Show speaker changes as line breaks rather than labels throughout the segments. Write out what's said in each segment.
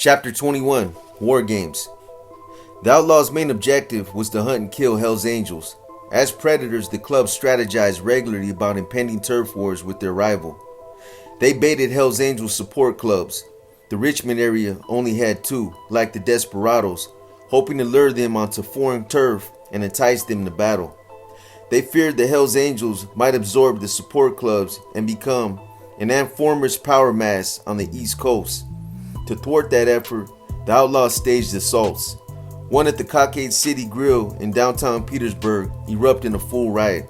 Chapter 21, War Games. The Outlaws' main objective was to hunt and kill Hell's Angels. As predators, the club strategized regularly about impending turf wars with their rival. They baited Hell's Angels support clubs. The Richmond area only had two, like the Desperados, hoping to lure them onto foreign turf and entice them to battle. They feared the Hell's Angels might absorb the support clubs and become an amorphous power mass on the East Coast. To thwart that effort, the Outlaws staged assaults. One at the Cockade City Grill in downtown Petersburg erupted in a full riot.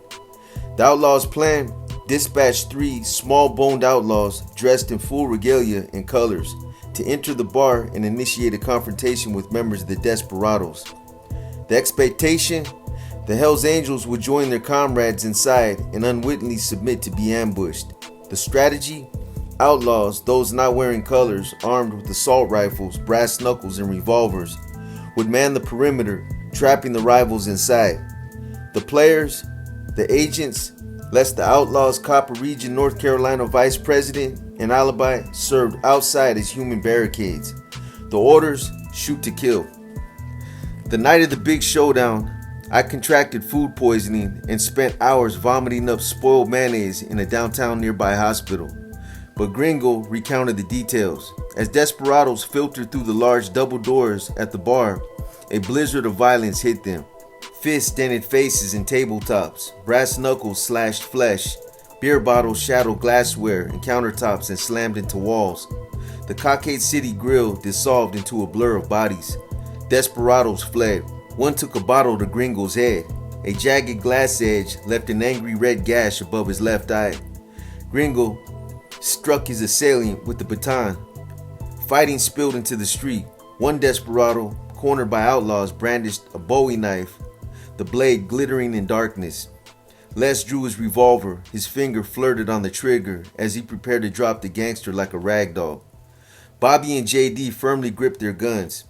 The Outlaws' plan: dispatched 3 small-boned outlaws dressed in full regalia and colors to enter the bar and initiate a confrontation with members of the Desperados. The expectation: the Hells Angels would join their comrades inside and unwittingly submit to be ambushed. The strategy: outlaws, those not wearing colors, armed with assault rifles, brass knuckles, and revolvers, would man the perimeter, trapping the rivals inside. The players, the agents, lest the Outlaws' Copper Region, North Carolina vice president and alibi served outside as human barricades. The orders: shoot to kill. The night of the big showdown, I contracted food poisoning and spent hours vomiting up spoiled mayonnaise in a downtown nearby hospital. But Gringo recounted the details. As Desperados filtered through the large double doors at the bar, a blizzard of violence hit them. Fists dented faces and tabletops, brass knuckles slashed flesh, beer bottles shadowed glassware and countertops and slammed into walls. The Cockade City Grill dissolved into a blur of bodies. Desperados fled. One took a bottle to Gringo's head. A jagged glass edge left an angry red gash above his left eye. Gringo struck his assailant with the baton. Fighting spilled into the street. One desperado, cornered by outlaws, brandished a Bowie knife, the blade glittering in darkness. Les drew his revolver. His finger flirted on the trigger as he prepared to drop the gangster like a ragdoll. Bobby and JD firmly gripped their guns.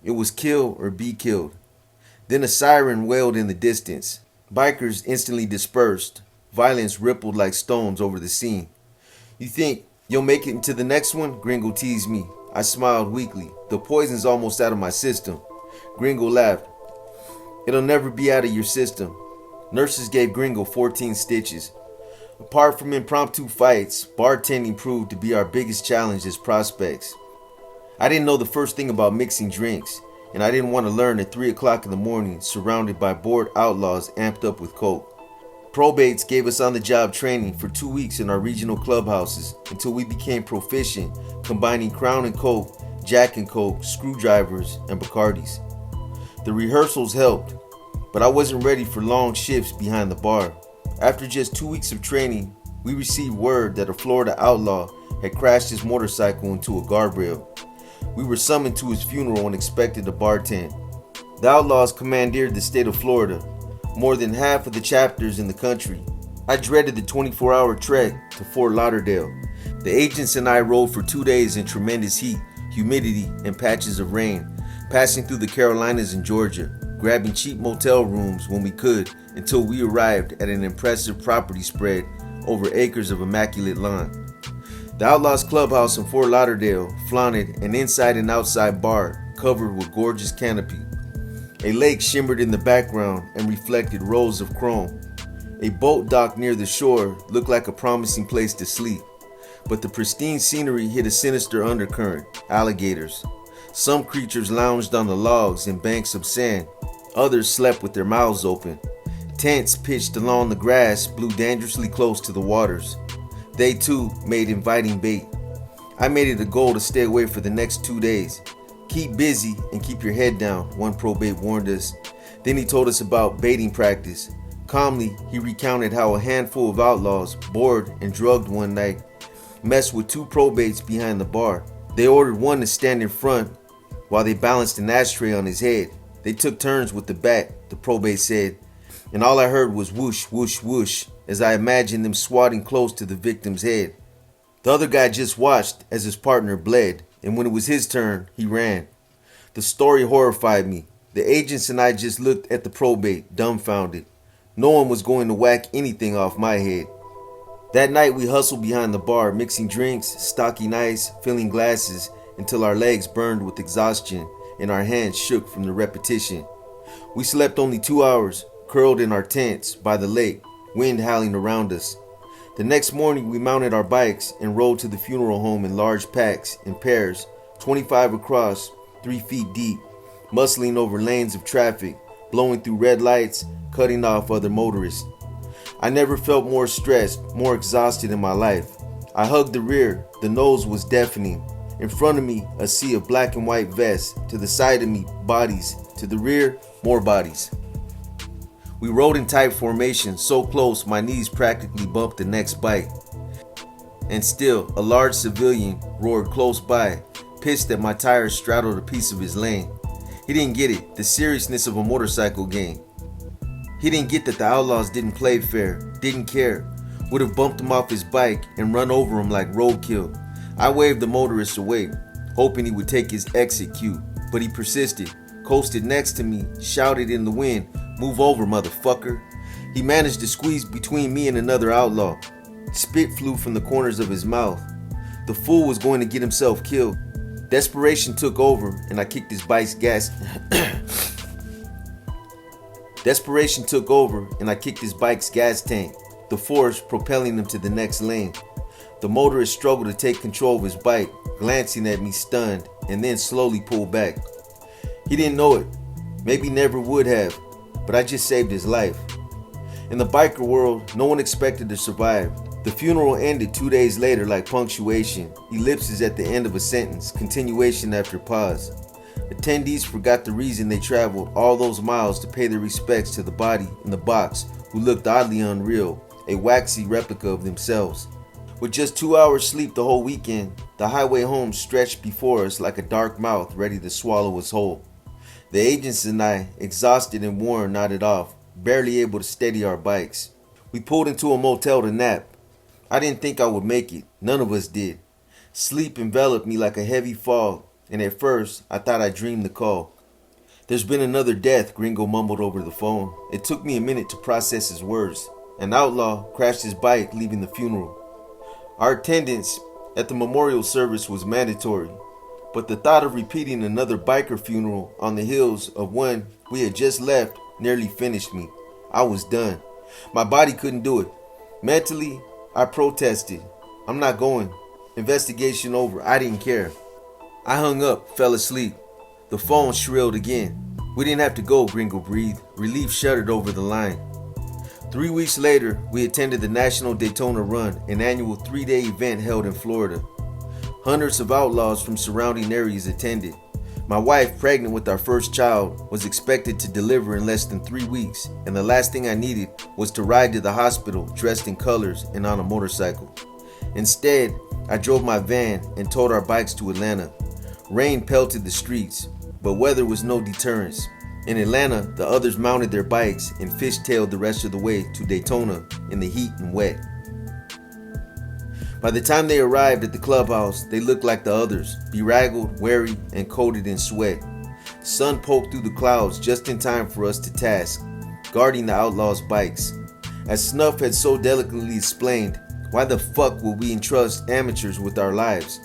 It was kill or be killed. Then a siren wailed in the distance. Bikers instantly dispersed. Violence rippled like stones over the scene. "You think you'll make it into the next one?" Gringo teased me. I smiled weakly. "The poison's almost out of my system." Gringo laughed. "It'll never be out of your system." Nurses gave Gringo 14 stitches. Apart from impromptu fights, bartending proved to be our biggest challenge as prospects. I didn't know the first thing about mixing drinks, and I didn't want to learn at 3 o'clock in the morning surrounded by bored outlaws amped up with coke. Probates gave us on-the-job training for 2 weeks in our regional clubhouses until we became proficient combining Crown and Coke, Jack and Coke, screwdrivers, and Bacardis. The rehearsals helped, but I wasn't ready for long shifts behind the bar. After just 2 weeks of training, we received word that a Florida outlaw had crashed his motorcycle into a guardrail. We were summoned to his funeral and expected to bartend. The Outlaws commandeered the state of Florida, more than half of the chapters in the country. I dreaded the 24-hour trek to Fort Lauderdale. The agents and I rode for 2 days in tremendous heat, humidity, and patches of rain, passing through the Carolinas and Georgia, grabbing cheap motel rooms when we could until we arrived at an impressive property spread over acres of immaculate lawn. The Outlaws Clubhouse in Fort Lauderdale flaunted an inside and outside bar covered with gorgeous canopy. A lake shimmered in the background and reflected rows of chrome. A boat dock near the shore looked like a promising place to sleep, but the pristine scenery hid a sinister undercurrent: alligators. Some creatures lounged on the logs and banks of sand. Others slept with their mouths open. Tents pitched along the grass blew dangerously close to the waters. They too made inviting bait. I made it a goal to stay away for the next 2 days. "Keep busy and keep your head down," one probate warned us. Then he told us about baiting practice. Calmly, he recounted how a handful of outlaws, bored and drugged one night, messed with 2 probates behind the bar. They ordered one to stand in front while they balanced an ashtray on his head. They took turns with the bat, the probate said, and all I heard was whoosh, whoosh, whoosh as I imagined them swatting close to the victim's head. The other guy just watched as his partner bled, and when it was his turn, he ran. The story horrified me. The agents and I just looked at the probate, dumbfounded. No one was going to whack anything off my head. That night we hustled behind the bar, mixing drinks, stocking ice, filling glasses, until our legs burned with exhaustion and our hands shook from the repetition. We slept only 2 hours, curled in our tents by the lake, wind howling around us. The next morning we mounted our bikes and rode to the funeral home in large packs, in pairs, 25 across, 3 feet deep, muscling over lanes of traffic, blowing through red lights, cutting off other motorists. I never felt more stressed, more exhausted in my life. I hugged the rear, the nose was deafening. In front of me, a sea of black and white vests. To the side of me, bodies. To the rear, more bodies. We rode in tight formation, so close my knees practically bumped the next bike. And still, a large civilian roared close by, pissed that my tires straddled a piece of his lane. He didn't get it, the seriousness of a motorcycle game. He didn't get that the Outlaws didn't play fair, didn't care, would have bumped him off his bike and run over him like roadkill. I waved the motorist away, hoping he would take his exit cue, but he persisted, coasted next to me, shouted in the wind, "Move over, motherfucker." He managed to squeeze between me and another outlaw. Spit flew from the corners of his mouth. The fool was going to get himself killed. Desperation took over and I kicked his bike's gas. Desperation took over and I kicked his bike's gas tank, the force propelling him to the next lane. The motorist struggled to take control of his bike, glancing at me stunned, and then slowly pulled back. He didn't know it, maybe never would have, but I just saved his life. In the biker world, no one expected to survive. The funeral ended 2 days later like punctuation, ellipses at the end of a sentence, continuation after pause. Attendees forgot the reason they traveled all those miles to pay their respects to the body in the box who looked oddly unreal, a waxy replica of themselves. With just 2 hours sleep the whole weekend, the highway home stretched before us like a dark mouth ready to swallow us whole. The agents and I, exhausted and worn, nodded off, barely able to steady our bikes. We pulled into a motel to nap. I didn't think I would make it. None of us did. Sleep enveloped me like a heavy fog, and at first, I thought I dreamed the call. "There's been another death," Gringo mumbled over the phone. It took me a minute to process his words. An outlaw crashed his bike leaving the funeral. Our attendance at the memorial service was mandatory, but the thought of repeating another biker funeral on the heels of one we had just left nearly finished me. I was done. My body couldn't do it. Mentally, I protested. "I'm not going. Investigation over. I didn't care." I hung up, fell asleep. The phone shrilled again. "We didn't have to go," Gringo breathed. Relief shuddered over the line. 3 weeks later, we attended the National Daytona Run, an annual 3-day event held in Florida. Hundreds of outlaws from surrounding areas attended. My wife, pregnant with our first child, was expected to deliver in less than 3 weeks, and the last thing I needed was to ride to the hospital dressed in colors and on a motorcycle. Instead, I drove my van and towed our bikes to Atlanta. Rain pelted the streets, but weather was no deterrence. In Atlanta, the others mounted their bikes and fishtailed the rest of the way to Daytona in the heat and wet. By the time they arrived at the clubhouse, they looked like the others, bedraggled, weary, and coated in sweat. Sun poked through the clouds just in time for us to task, guarding the outlaws' bikes. As Snuff had so delicately explained, why the fuck would we entrust amateurs with our lives?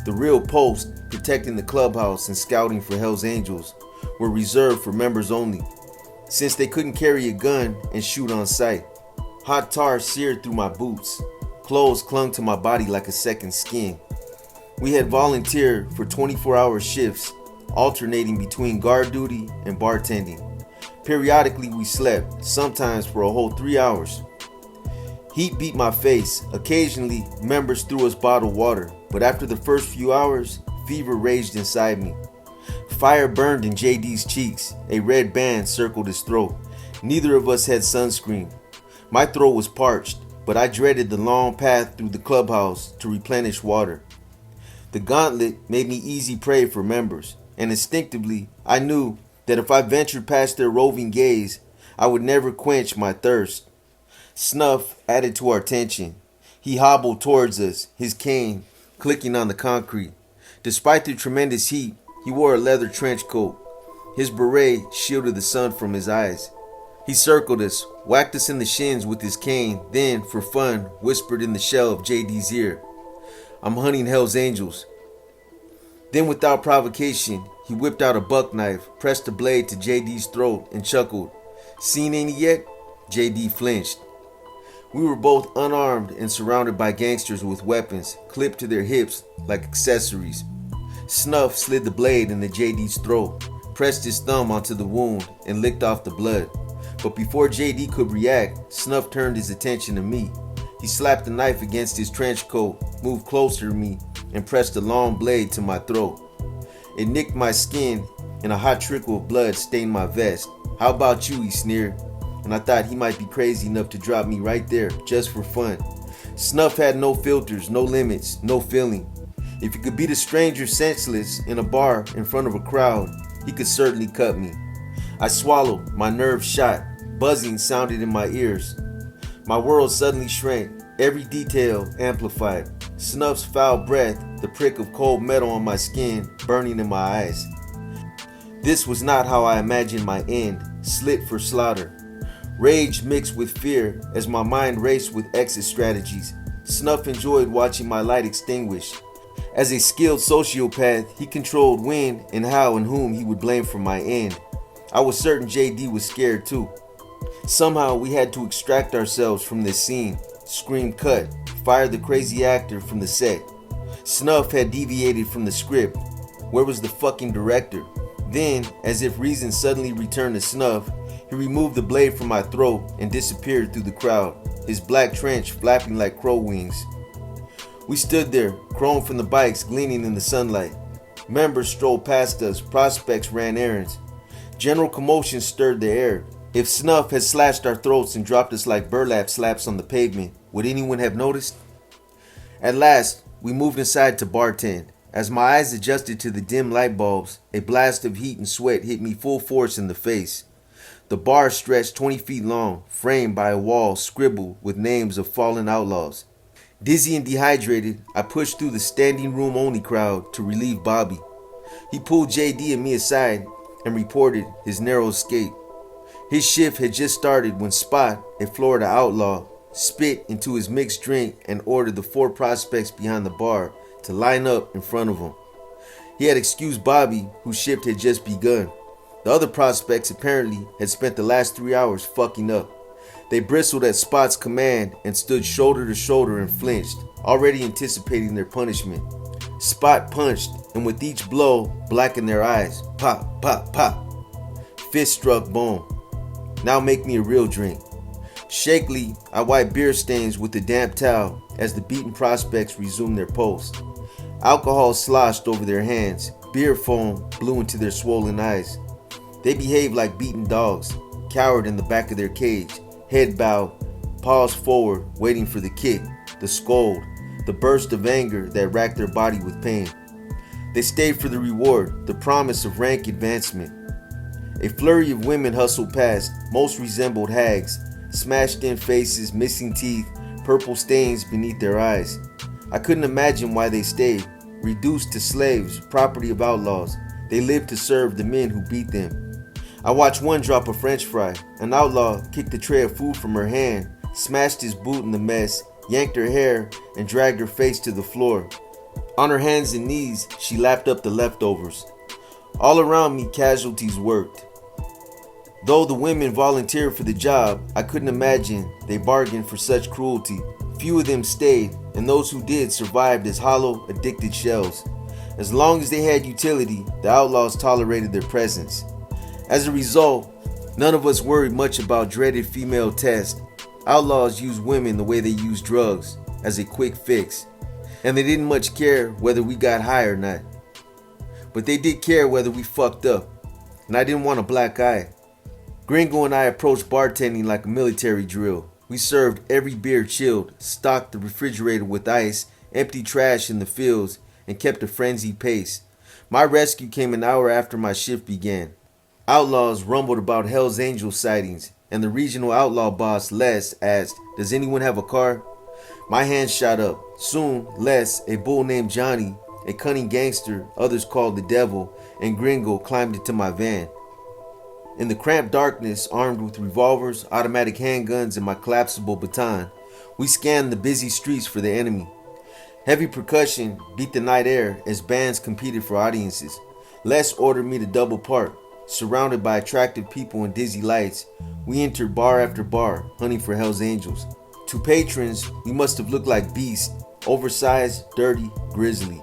The real post, protecting the clubhouse and scouting for Hell's Angels, were reserved for members only, since they couldn't carry a gun and shoot on sight. Hot tar seared through my boots. Clothes clung to my body like a second skin. We had volunteered for 24-hour shifts, alternating between guard duty and bartending. Periodically we slept, sometimes for a whole 3 hours. Heat beat my face. Occasionally, members threw us bottled water, but after the first few hours, fever raged inside me. Fire burned in JD's cheeks. A red band circled his throat. Neither of us had sunscreen. My throat was parched, but I dreaded the long path through the clubhouse to replenish water. The gauntlet made me easy prey for members, and instinctively, I knew that if I ventured past their roving gaze, I would never quench my thirst. Snuff added to our tension. He hobbled towards us, his cane clicking on the concrete. Despite the tremendous heat, he wore a leather trench coat. His beret shielded the sun from his eyes. He circled us, whacked us in the shins with his cane, then, for fun, whispered in the shell of JD's ear, "I'm hunting Hell's Angels." Then without provocation, he whipped out a buck knife, pressed the blade to JD's throat, and chuckled. "Seen any yet?" JD flinched. We were both unarmed and surrounded by gangsters with weapons clipped to their hips like accessories. Snuff slid the blade into JD's throat, pressed his thumb onto the wound, and licked off the blood. But before JD could react, Snuff turned his attention to me. He slapped the knife against his trench coat, moved closer to me, and pressed a long blade to my throat. It nicked my skin, and a hot trickle of blood stained my vest. "How about you?" he sneered, and I thought he might be crazy enough to drop me right there, just for fun. Snuff had no filters, no limits, no feeling. If he could beat a stranger senseless in a bar in front of a crowd, he could certainly cut me. I swallowed, my nerves shot, buzzing sounded in my ears. My world suddenly shrank, every detail amplified. Snuff's foul breath, the prick of cold metal on my skin, burning in my eyes. This was not how I imagined my end, slit for slaughter. Rage mixed with fear as my mind raced with exit strategies. Snuff enjoyed watching my light extinguish. As a skilled sociopath, he controlled when and how and whom he would blame for my end. I was certain JD was scared too. Somehow we had to extract ourselves from this scene. Scream cut, fire the crazy actor from the set. Snuff had deviated from the script. Where was the fucking director? Then, as if reason suddenly returned to Snuff, he removed the blade from my throat and disappeared through the crowd, his black trench flapping like crow wings. We stood there, chrome from the bikes gleaming in the sunlight. Members strolled past us, prospects ran errands. General commotion stirred the air. If Snuff had slashed our throats and dropped us like burlap slaps on the pavement, would anyone have noticed? At last, we moved inside to bartend. As my eyes adjusted to the dim light bulbs, a blast of heat and sweat hit me full force in the face. The bar stretched 20 feet long, framed by a wall scribbled with names of fallen outlaws. Dizzy and dehydrated, I pushed through the standing room only crowd to relieve Bobby. He pulled JD and me aside and reported his narrow escape. His shift had just started when Spot, a Florida outlaw, spit into his mixed drink and ordered the 4 prospects behind the bar to line up in front of him. He had excused Bobby, whose shift had just begun. The other prospects apparently had spent the last 3 hours fucking up. They bristled at Spot's command and stood shoulder to shoulder and flinched, already anticipating their punishment. Spot punched, and with each blow, blackened their eyes. Pop, pop, pop. Fist struck bone. Now make me a real drink. Shakily, I wiped beer stains with a damp towel as the beaten prospects resumed their post. Alcohol sloshed over their hands. Beer foam blew into their swollen eyes. They behaved like beaten dogs, cowered in the back of their cage, head bowed, paws forward, waiting for the kick, the scold, the burst of anger that racked their body with pain. They stayed for the reward, the promise of rank advancement. A flurry of women hustled past, most resembled hags, smashed-in faces, missing teeth, purple stains beneath their eyes. I couldn't imagine why they stayed. Reduced to slaves, property of outlaws, they lived to serve the men who beat them. I watched one drop a french fry. An outlaw kicked a tray of food from her hand, smashed his boot in the mess, yanked her hair, and dragged her face to the floor. On her hands and knees, she lapped up the leftovers. All around me, casualties worked. Though the women volunteered for the job, I couldn't imagine they bargained for such cruelty. Few of them stayed, and those who did survived as hollow, addicted shells. As long as they had utility, the outlaws tolerated their presence. As a result, none of us worried much about dreaded female tests. Outlaws used women the way they use drugs, as a quick fix. And they didn't much care whether we got high or not. But they did care whether we fucked up, and I didn't want a black eye. Gringo and I approached bartending like a military drill. We served every beer chilled, stocked the refrigerator with ice, emptied trash in the fields, and kept a frenzied pace. My rescue came an hour after my shift began. Outlaws rumbled about Hell's Angel sightings, and the regional outlaw boss, Les, asked, "Does anyone have a car?" My hand shot up. Soon, Les, a bull named Johnny, a cunning gangster others called the Devil, and Gringo climbed into my van. In the cramped darkness, armed with revolvers, automatic handguns, and my collapsible baton, we scanned the busy streets for the enemy. Heavy percussion beat the night air as bands competed for audiences. Les ordered me to double park. Surrounded by attractive people and dizzy lights, we entered bar after bar, hunting for Hell's Angels. To patrons, we must have looked like beasts, oversized, dirty, grisly.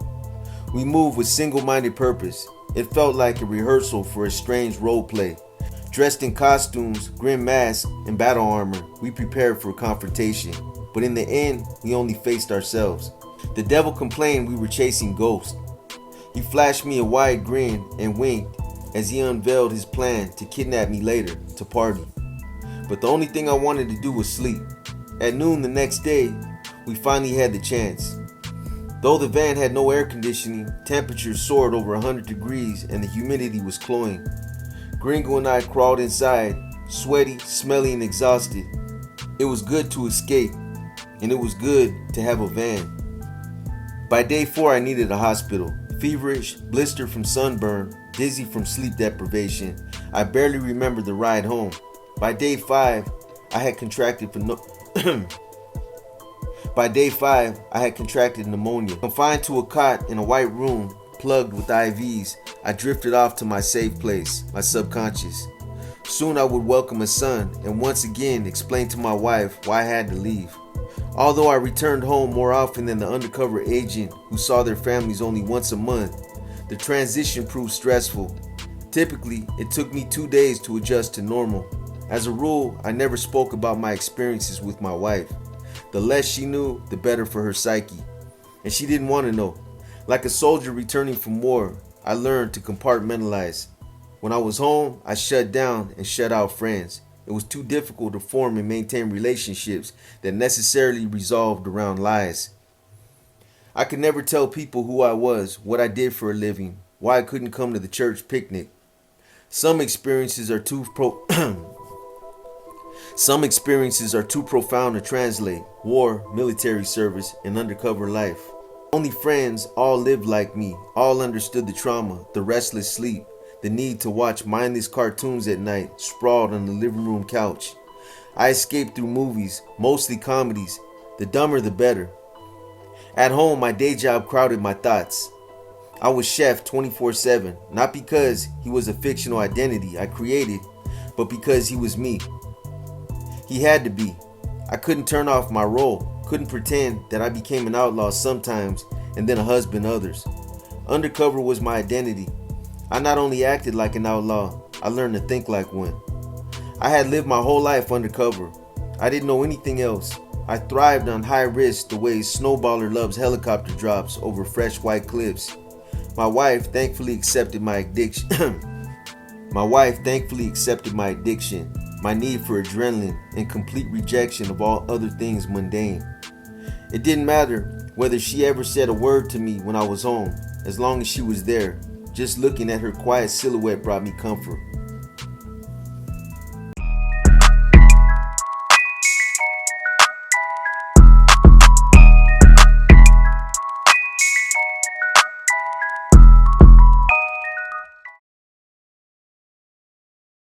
We moved with single-minded purpose. It felt like a rehearsal for a strange role play. Dressed in costumes, grim masks, and battle armor, we prepared for confrontation. But in the end, we only faced ourselves. The devil complained we were chasing ghosts. He flashed me a wide grin and winked as he unveiled his plan to kidnap me later to party. But the only thing I wanted to do was sleep. At noon the next day, we finally had the chance. Though the van had no air conditioning, temperatures soared over 100 degrees and the humidity was cloying. Gringo and I crawled inside, sweaty, smelly, and exhausted. It was good to escape, and it was good to have a van. By day 4, I needed a hospital. Feverish, blistered from sunburn, dizzy from sleep deprivation. I barely remembered the ride home. By day 5, I had contracted pneumonia. Confined to a cot in a white room, plugged with IVs, I drifted off to my safe place, my subconscious. Soon I would welcome a son and once again explain to my wife why I had to leave. Although I returned home more often than the undercover agent who saw their families only once a month, the transition proved stressful. Typically, it took me 2 days to adjust to normal. As a rule, I never spoke about my experiences with my wife. The less she knew, the better for her psyche. And she didn't want to know. Like a soldier returning from war, I learned to compartmentalize. When I was home, I shut down and shut out friends. It was too difficult to form and maintain relationships that necessarily resolved around lies. I could never tell people who I was, what I did for a living, why I couldn't come to the church picnic. Some experiences are too profound to translate. War, military service, and undercover life. Only friends all lived like me, all understood the trauma, the restless sleep, the need to watch mindless cartoons at night, sprawled on the living room couch. I escaped through movies, mostly comedies. The dumber the better. At home, my day job crowded my thoughts. I was chef 24/7, not because he was a fictional identity I created, but because he was me. He had to be. I couldn't turn off my role, couldn't pretend that I became an outlaw sometimes and then a husband others. Undercover was my identity. I not only acted like an outlaw, I learned to think like one. I had lived my whole life undercover. I didn't know anything else. I thrived on high risk the way a snowballer loves helicopter drops over fresh white cliffs. My wife thankfully accepted my addiction. My need for adrenaline, and complete rejection of all other things mundane. It didn't matter whether she ever said a word to me when I was home, as long as she was there. Just looking at her quiet silhouette brought me comfort.